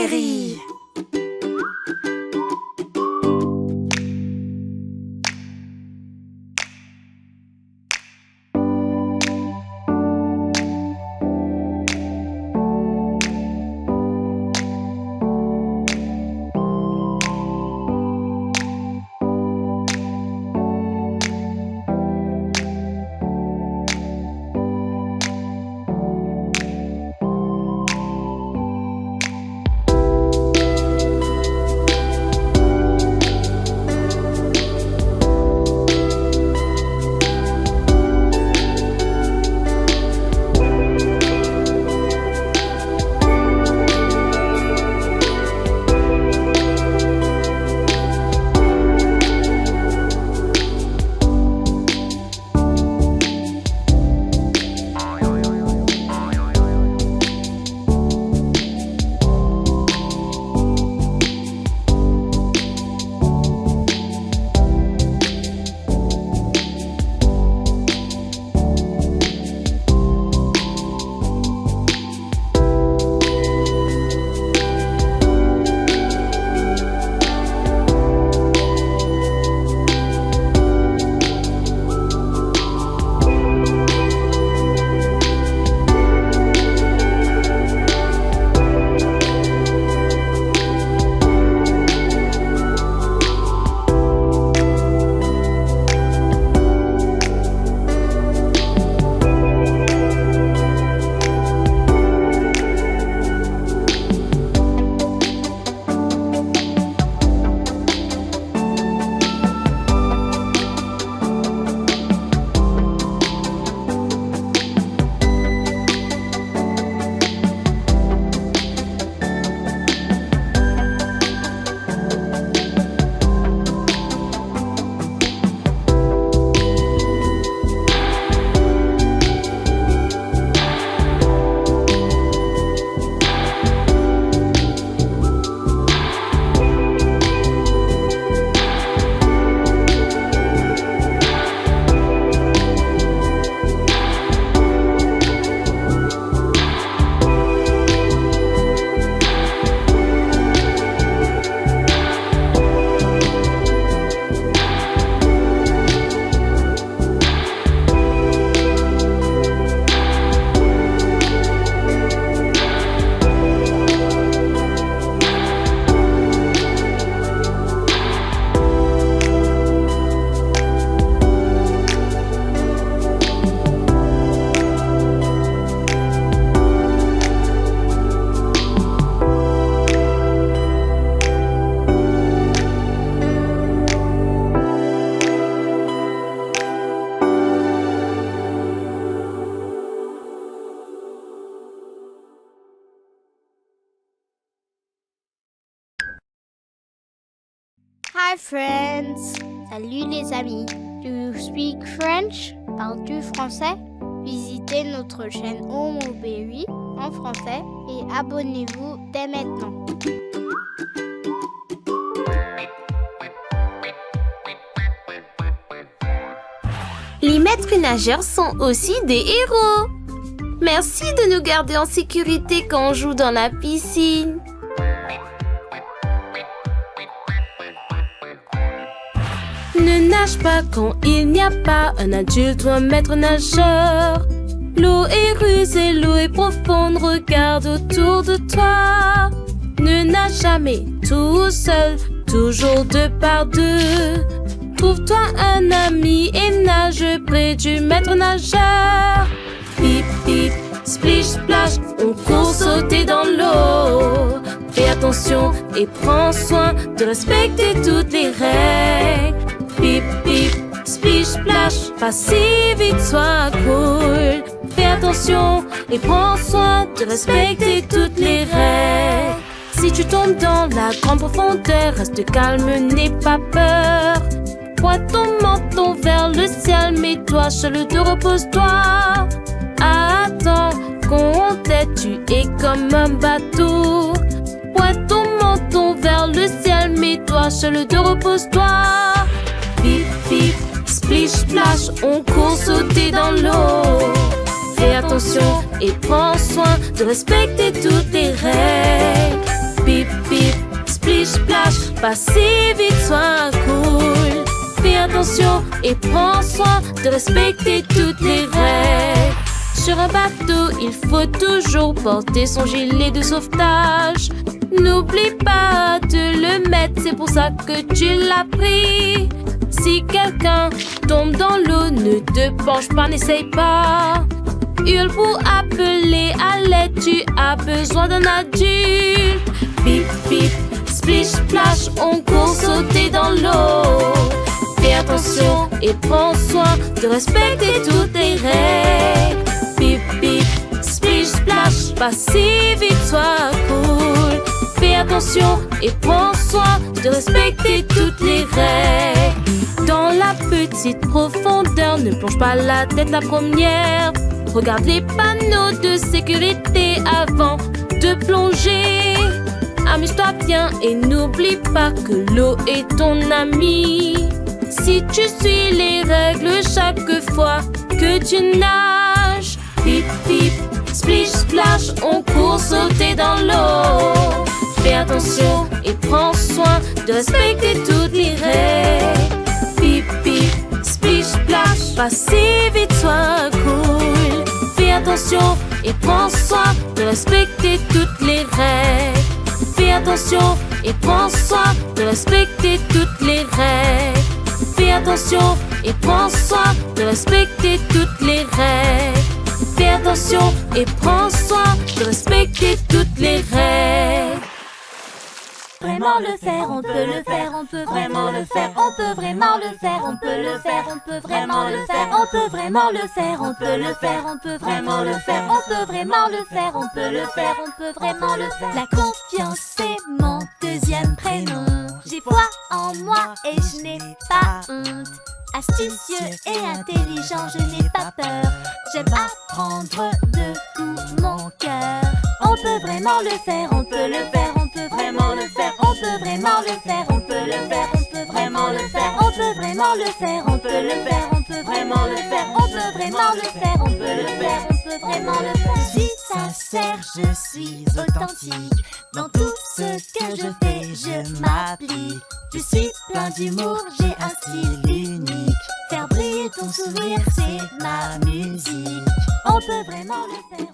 série. Hi friends! Salut les amis! Do you speak French? Parles-tu français? Visitez notre chaîne Homoberry en français et abonnez-vous dès maintenant. Les maîtres nageurs sont aussi des héros. Merci de nous garder en sécurité quand on joue dans la piscine. Ne nage pas quand il n'y a pas un adulte ou un maître nageur. L'eau est rusée, l'eau est profonde, regarde autour de toi. Ne nage jamais tout seul, toujours deux par deux. Trouve-toi un ami et nage près du maître nageur. Pip, pip, splish, splash, on court sauter dans l'eau. Fais attention et prends soin de respecter toutes les règles. Pip, pip, splish, splash, pas si vite, sois cool. Fais attention et prends soin de respecter toutes les règles. Si tu tombes dans la grande profondeur, reste calme, n'aie pas peur. Pointe ton menton vers le ciel, mets-toi sur le dos, repose-toi. Attends qu'on t'aide, tu es comme un bateau. Pointe ton menton vers le ciel, mets-toi sur le dos, repose-toi. Pip, pip, splish, splash, on court sauter dans l'eau. Fais attention et prends soin de respecter toutes les règles. Pip, pas si vite, sois cool. Fais attention et prends soin de respecter toutes les règles. Sur un bateau, il faut toujours porter son gilet de sauvetage. N'oublie pas de le mettre, c'est pour ça que tu l'as pris. Si quelqu'un tombe dans l'eau, ne te penche pas, n'essaye pas. Hurle pour appeler à l'aide, tu as besoin d'un adulte. Bip bip, splish splash, on court sauter dans l'eau. Fais attention et prends soin de respecter toutes les règles. Bip bip, splish splash, pas si vite, sois cool. Fais attention et prends soin de respecter toutes les règles. Dans la petite profondeur, ne plonge pas la tête la première. Regarde les panneaux de sécurité avant de plonger. Amuse-toi bien et n'oublie pas que l'eau est ton ami. Si tu suis les règles chaque fois que tu nages. Pip pip, splish splash, on court sauter dans l'eau. Fais attention et prends soin de respecter toutes les règles. Pip pip, splish splash, pas si vite, sois cool. Fais attention et prends soin de respecter toutes les règles. Fais attention et prends soin de respecter toutes les règles. Fais attention et prends soin de respecter toutes les règles. Fais attention et prends soin de respecter toutes les règles. Vraiment le faire, on peut le faire, on peut vraiment le faire, on peut vraiment le faire, on peut le faire, on peut vraiment le faire, on peut vraiment le faire, on peut le faire, on peut vraiment le faire, on peut vraiment le faire, on peut le faire, on peut vraiment le faire. La confiance c'est mon deuxième prénom. J'ai foi en moi et je n'ai pas honte. Astucieux et intelligent, je n'ai pas peur. J'aime apprendre de tout mon cœur. On peut vraiment le faire, on peut le faire, on peut vraiment le faire, on peut vraiment le faire, on peut le faire, on peut vraiment le faire, on peut vraiment le faire, on peut le faire, on peut vraiment le faire, on peut vraiment le faire, on peut le faire, on peut vraiment le faire. Je suis sincère, je suis authentique. Dans tout ce que je fais, je m'applique. Je suis plein d'humour, j'ai un style unique. Faire briller ton sourire, c'est ma musique. On peut vraiment le faire.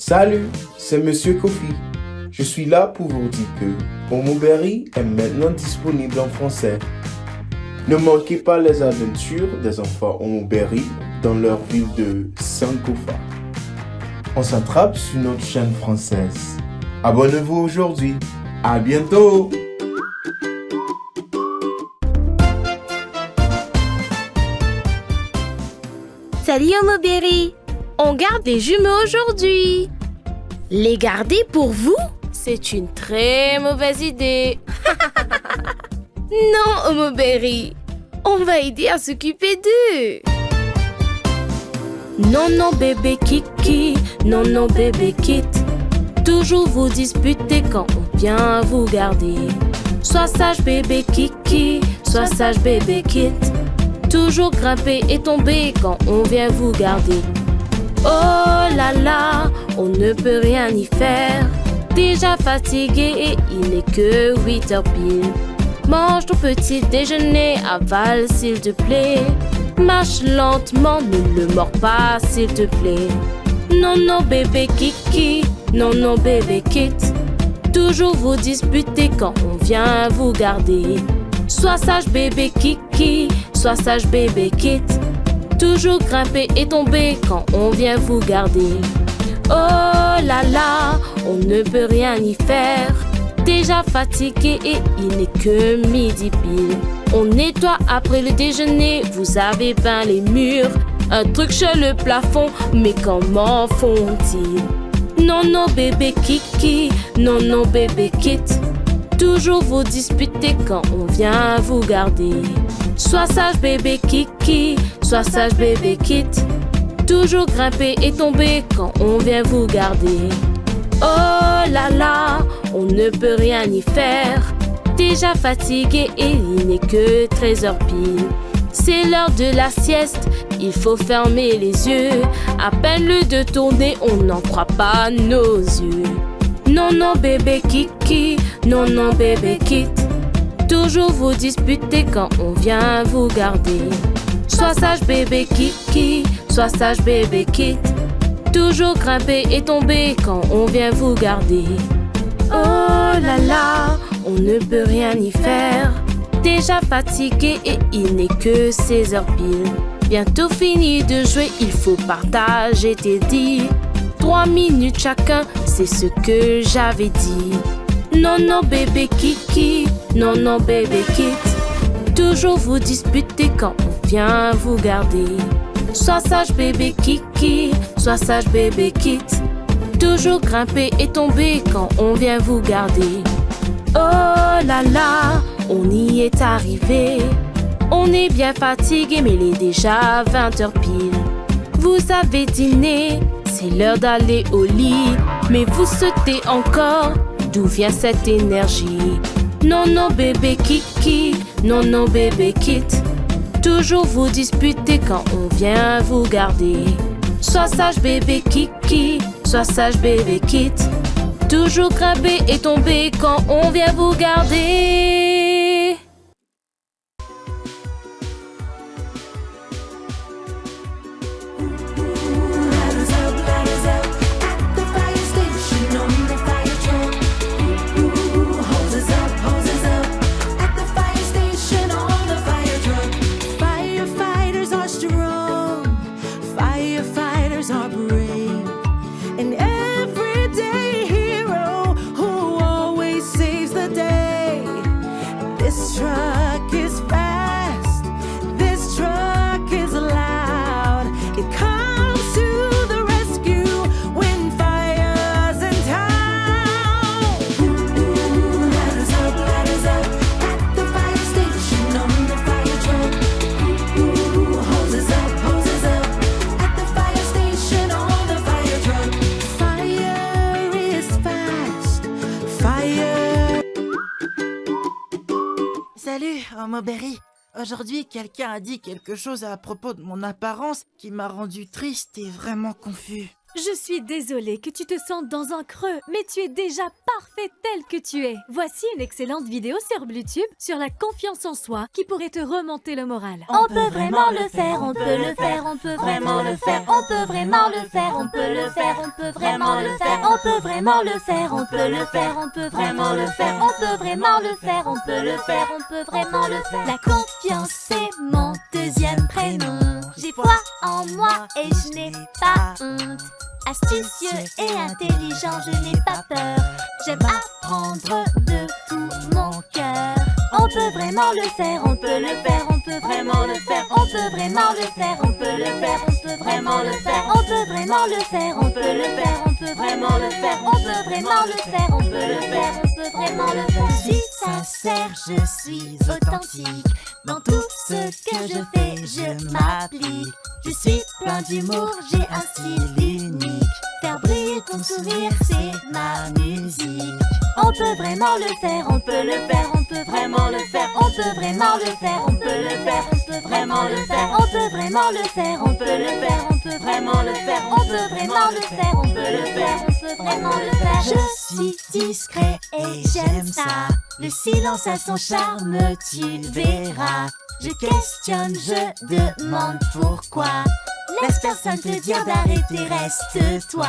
Salut, c'est Monsieur Kofi. Je suis là pour vous dire que Homoberry est maintenant disponible en français. Ne manquez pas les aventures des enfants Homoberry dans leur ville de Sankofa. On s'attrape sur notre chaîne française. Abonnez-vous aujourd'hui. À bientôt! Salut Homoberry! On garde des jumeaux aujourd'hui! Les garder pour vous? C'est une très mauvaise idée! Non, Homoberry! On va aider à s'occuper d'eux! Non, non, bébé Kiki, non, non, bébé Kit. Toujours vous disputer quand on vient vous garder. Sois sage, bébé Kiki, sois sage, bébé Kit. Toujours grimper et tomber quand on vient vous garder. Oh là là, on ne peut rien y faire. Déjà fatigué et il n'est que 8h pile. Mange ton petit déjeuner, avale s'il te plaît. Marche lentement, ne le mords pas s'il te plaît. Non, non, bébé Kiki, non, non, bébé Kit. Toujours vous disputer quand on vient vous garder. Sois sage, bébé Kiki, sois sage, bébé Kit. Toujours grimper et tomber quand on vient vous garder. Oh là là, on ne peut rien y faire. Déjà fatigué et il n'est que midi pile. On nettoie après le déjeuner, vous avez peint les murs. Un truc sur le plafond, mais comment font-ils? Non, non, bébé Kiki, non, non, bébé Kit. Toujours vous disputer quand on vient vous garder. Sois sage, bébé Kiki, sois sage, bébé Kit. Toujours grimper et tomber quand on vient vous garder. Oh là là, on ne peut rien y faire. Déjà fatigué et il n'est que 13h pile. C'est l'heure de la sieste, il faut fermer les yeux. À peine le de tourner, on n'en croit pas nos yeux. Non, non, bébé Kiki, non, non, bébé Kit. Toujours vous disputer quand on vient vous garder. Sois sage, bébé Kiki, sois sage, bébé Kit. Toujours grimper et tomber quand on vient vous garder. Oh là là, on ne peut rien y faire. Déjà fatigué et il n'est que 16h pile. Bientôt fini de jouer, il faut partager tes dits. 3 minutes chacun, c'est ce que j'avais dit. Non, non, bébé Kiki, non, non, bébé Kit. Toujours vous disputer quand on vient vous garder. Sois sage, bébé Kiki, sois sage, bébé Kit. Toujours grimper et tomber quand on vient vous garder. Oh là là, on y est arrivé. On est bien fatigué, mais il est déjà 20h pile. Vous avez dîné, c'est l'heure d'aller au lit. Mais vous sautez encore, d'où vient cette énergie? Non, non, bébé Kiki, non, non, bébé Kit. Toujours vous disputer quand on vient vous garder. Sois sage, bébé Kiki, sois sage, bébé Kit. Toujours grimper et tomber quand on vient vous garder. Salut, Homoberry. Aujourd'hui, quelqu'un a dit quelque chose à propos de mon apparence qui m'a rendu triste et vraiment confus. Je suis désolée que tu te sentes dans un creux, mais tu es déjà parfait tel que tu es. Voici une excellente vidéo sur Bluetooth sur la confiance en soi qui pourrait te remonter le moral. On peut vraiment le faire, on peut le faire, on peut vraiment le faire, on peut vraiment le faire, on peut le faire, on peut vraiment le faire, on peut vraiment le faire, on peut le faire, on peut vraiment le faire, on peut vraiment le faire, on peut le faire, on peut vraiment le faire. La confiance c'est mon deuxième prénom. J'ai foi en moi et je n'ai pas honte. Astucieux et intelligent, je n'ai pas peur. J'aime apprendre de tout mon cœur. On peut vraiment le faire, on peut le faire, on peut vraiment le faire, on peut vraiment le faire, on peut le faire, on peut vraiment le faire, on peut vraiment le faire, on peut le faire, on peut vraiment le faire, on peut vraiment le faire, on peut le faire, on peut vraiment le faire. Je suis sincère, je suis authentique. Dans tout ce que je fais, je m'applique. Je suis plein d'humour, j'ai un style unique. Faire briller ton sourire, c'est ma musique. On peut vraiment le faire, on peut le faire, on peut vraiment le faire, on peut vraiment le faire, on peut le faire, on peut vraiment le faire, on peut vraiment le faire, on peut le faire, on peut vraiment le faire, on peut vraiment le faire, on peut le faire, on peut vraiment le faire. Je suis discret et j'aime ça. Le silence a son charme, tu verras. Je questionne, je demande pourquoi. Laisse personne te dire d'arrêter, reste-toi.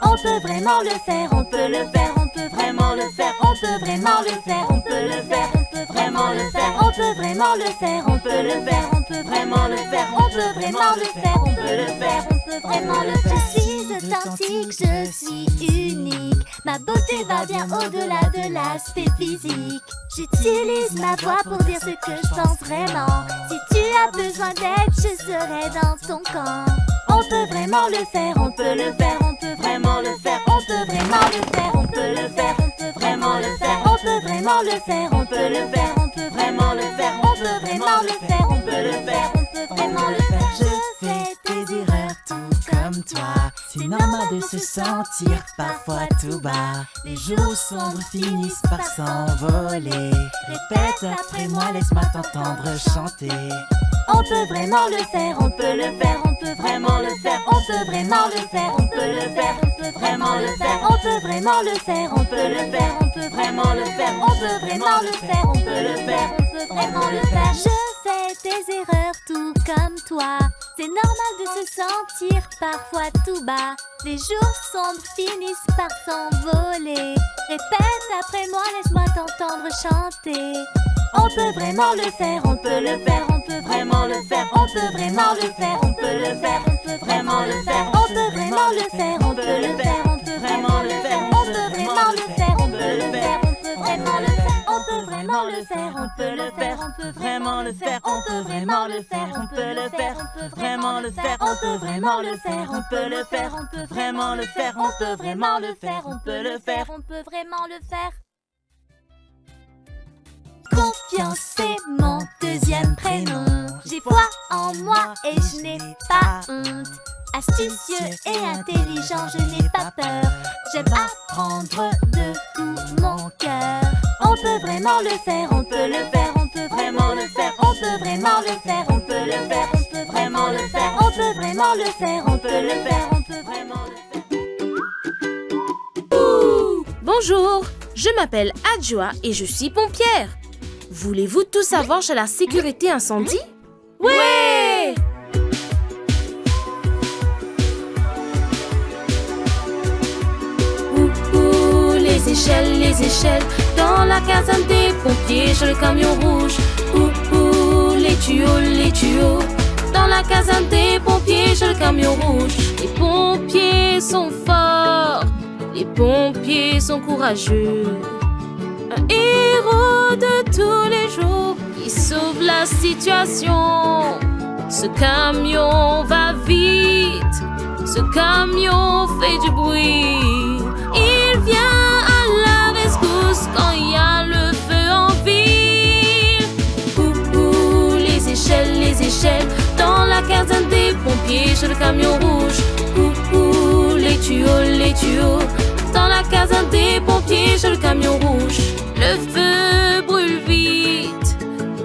On peut vraiment le faire, on peut le faire, on peut vraiment le faire, on peut vraiment le faire, on peut le faire, on peut vraiment le faire, on peut vraiment le faire, on peut le faire, on peut vraiment le faire, on peut vraiment le faire, on peut le faire, on peut vraiment le faire. Je suis authentique, je suis unique. Ma beauté va bien au-delà de l'aspect physique. J'utilise ma voix pour dire ce que je pense vraiment. Si tu as besoin d'aide, je serai dans ton camp. On peut vraiment le faire, on peut le faire, on peut vraiment le faire, on peut vraiment le faire, on peut le faire, on peut vraiment le faire, on peut vraiment le faire, on peut le faire, on peut vraiment le faire, on peut vraiment le faire, on peut le faire, on peut vraiment le faire. Je fais des erreurs tout comme toi. C'est normal de se sentir parfois tout bas. Les jours sombres finissent par s'envoler. Répète après moi, laisse-moi t'entendre chanter. On peut vraiment le faire, on peut le faire, on peut vraiment le faire, on peut vraiment le faire, on peut le faire, on peut vraiment le faire, on peut vraiment le faire, on peut le faire, on peut vraiment le faire, on peut vraiment le faire, on peut le faire, on peut vraiment le faire. Je fais des erreurs tout comme toi. C'est normal de se sentir parfois tout bas. Les jours sombres finissent par s'envoler. Répète après moi, laisse-moi t'entendre chanter. On peut vraiment le faire, on peut le faire, on peut vraiment le faire, on peut vraiment le faire, on peut le faire, on peut vraiment le faire, on peut vraiment le faire, on peut le faire, on peut vraiment le faire, on peut vraiment le faire, on peut le faire, on peut vraiment le faire, on peut vraiment le faire, on peut le faire, on peut vraiment le faire, on peut vraiment le faire, on peut le faire, on peut vraiment le faire, on peut vraiment le faire, on peut le faire, on peut vraiment le faire, on peut vraiment le faire, on peut le faire, on peut vraiment le faire. Confiance, c'est mon deuxième prénom. J'ai foi en moi et je n'ai pas honte. Astucieux et intelligent, je n'ai pas peur. J'aime apprendre de tout mon cœur. On peut vraiment le faire, on peut le faire, on peut vraiment le faire, on peut vraiment le faire, on peut le faire, on peut vraiment le faire, on peut vraiment le faire, on peut le faire, on peut vraiment le faire. Bonjour, je m'appelle Adjoa et je suis pompière. Voulez-vous tout savoir sur la sécurité incendie? Ouais! Les échelles, dans la caserne des pompiers, sur le camion rouge. Les tuyaux, dans la caserne des pompiers, sur le camion rouge. Les pompiers sont forts, les pompiers sont courageux. Un héros de tous les jours qui sauve la situation. Ce camion va vite, ce camion fait du bruit. Il vient à la rescousse quand il y a le feu en ville. Les échelles, dans la caserne des pompiers, sur le camion rouge. Les tuyaux, dans la caserne des pompiers, sur le camion rouge. Le feu brûle vite,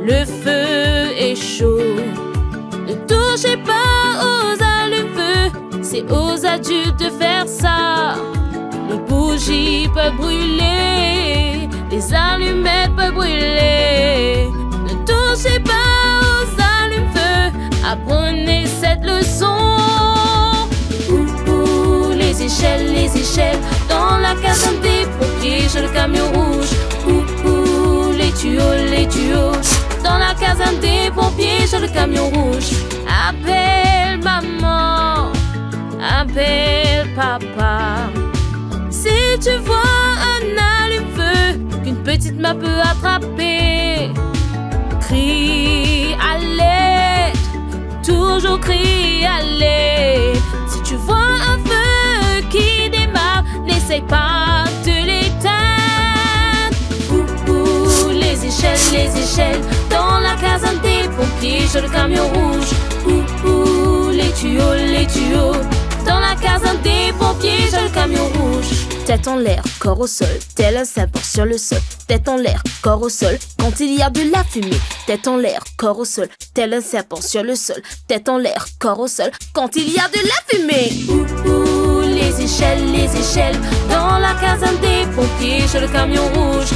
le feu est chaud. Ne touchez pas aux allumes-feu, c'est aux adultes de faire ça. Les bougies peuvent brûler, les allumettes peuvent brûler. Ne touchez pas aux allumes-feu, apprenez cette leçon. Les échelles, dans la caserne des pompiers, j'ai le camion rouge. Les tuyaux, dans la caserne des pompiers, j'ai le camion rouge. Appelle maman, appelle papa. Si tu vois un allume-feu qu'une petite main peut attraper, crie à l'aide, toujours crie à l'aide. Si tu vois un feu qui démarre, n'essaye pas de l'éteindre. Les échelles, dans la caserne des pompiers, j'ai le camion rouge. Les tuyaux, dans la caserne des pompiers, j'ai le camion rouge. Tête en l'air, corps au sol, tel un serpent sur le sol. Tête en l'air, corps au sol, quand il y a de la fumée. Tête en l'air, corps au sol, tel un serpent sur le sol. Tête en l'air, corps au sol, quand il y a de la fumée. Les échelles, dans la caserne des pompiers, j'ai le camion rouge.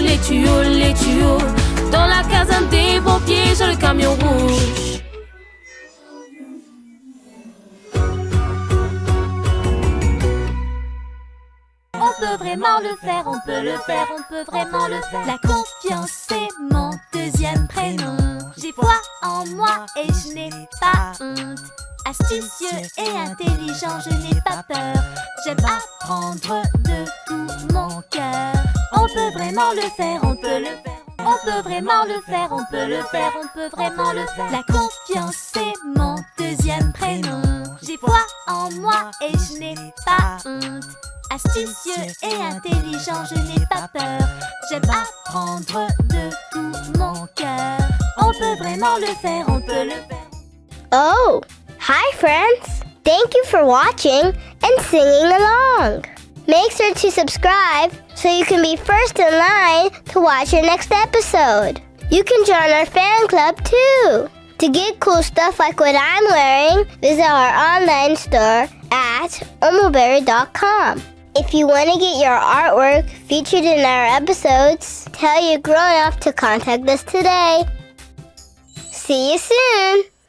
Les tuyaux, dans la caserne des pompiers, j'ai le camion rouge. On peut vraiment le faire, on peut le faire, on peut vraiment le faire. La confiance c'est mon deuxième prénom. J'ai foi en moi et je n'ai pas honte. Astucieux et intelligent, je n'ai pas peur. J'aime apprendre de tout mon cœur. On peut vraiment le faire, on peut le faire. On peut vraiment le faire, on peut le faire, on peut vraiment le faire. La confiance c'est mon deuxième prénom. J'ai foi en moi et je n'ai pas honte. Astucieux et intelligent, je n'ai pas peur. J'aime apprendre de tout mon cœur. On peut vraiment le faire, on peut le faire. Oh, hi friends! Thank you for watching and singing along. Make sure to subscribe so you can be first in line to watch your next episode. You can join our fan club too. To get cool stuff like what I'm wearing, visit our online store at omoberry.com. If you want to get your artwork featured in our episodes, tell your grown-up to contact us today. See you soon!